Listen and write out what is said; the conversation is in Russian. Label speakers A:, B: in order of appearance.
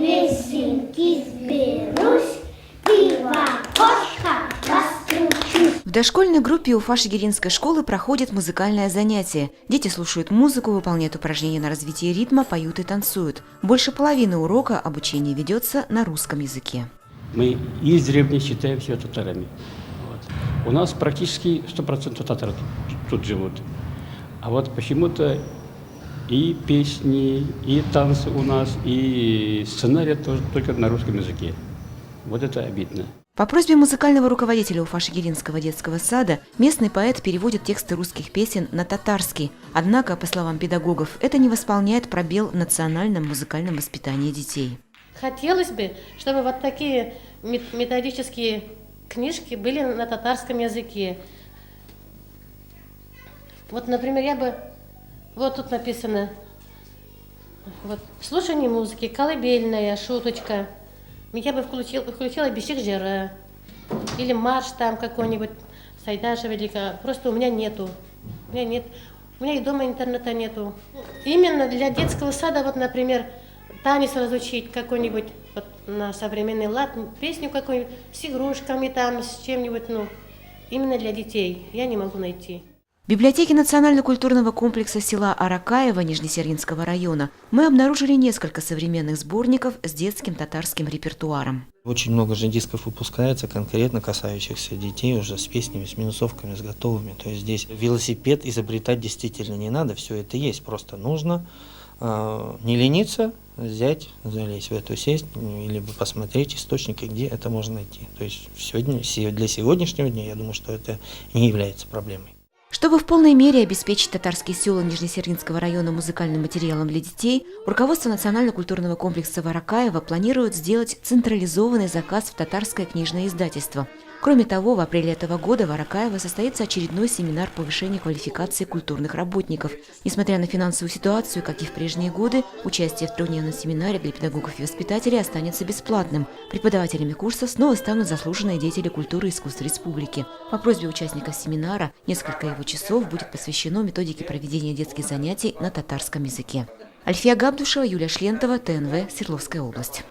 A: лесенки сберусь, и в окошко постучусь.
B: В дошкольной группе Уфа Шагиринской школы проходит музыкальное занятие. Дети слушают музыку, выполняют упражнения на развитие ритма, поют и танцуют. Больше половины урока обучения ведется на русском языке.
C: Мы издревле считаем себя татарами. Вот. У нас практически 100% татар тут живут. А вот почему-то и песни, и танцы у нас, и сценарий тоже только на русском языке. Вот это обидно.
B: По просьбе музыкального руководителя Уфа Шагиринского детского сада местный поэт переводит тексты русских песен на татарский. Однако, по словам педагогов, это не восполняет пробел в национальном музыкальном воспитании детей.
D: Хотелось бы, чтобы вот такие методические книжки были на татарском языке. Вот, например, вот тут написано, вот, слушание музыки, колыбельная, шуточка. Я бы включила «Бешик Жера» или марш там какой-нибудь Сайдаша Велика. Просто у меня нету. У меня и дома интернета нету. Именно для детского сада, вот, например, танец разучить какой-нибудь вот, на современный лад, песню какую-нибудь с игрушками там, с чем-нибудь, именно для детей я не могу найти.
B: В библиотеке национально-культурного комплекса села Аракаева Нижнесеринского района мы обнаружили несколько современных сборников с детским татарским репертуаром.
E: Очень много же дисков выпускается, конкретно касающихся детей, уже с песнями, с минусовками, с готовыми. То есть здесь велосипед изобретать действительно не надо, все это есть. Просто нужно не лениться, взять, залезть в эту сеть, или посмотреть источники, где это можно найти. То есть для сегодняшнего дня я думаю, что это не является проблемой.
B: Чтобы в полной мере обеспечить татарские села Нижнесеринского района музыкальным материалом для детей, руководство национально-культурного комплекса Аракаева планирует сделать централизованный заказ в татарское книжное издательство. Кроме того, в апреле этого года в Аракаево состоится очередной семинар повышения квалификации культурных работников. Несмотря на финансовую ситуацию, как и в прежние годы, участие в трехдневном семинаре для педагогов и воспитателей останется бесплатным. Преподавателями курса снова станут заслуженные деятели культуры и искусства республики. По просьбе участников семинара несколько его часов будет посвящено методике проведения детских занятий на татарском языке. Альфия Габдушева, Юлия Шлентова, ТНВ, Свердловская область.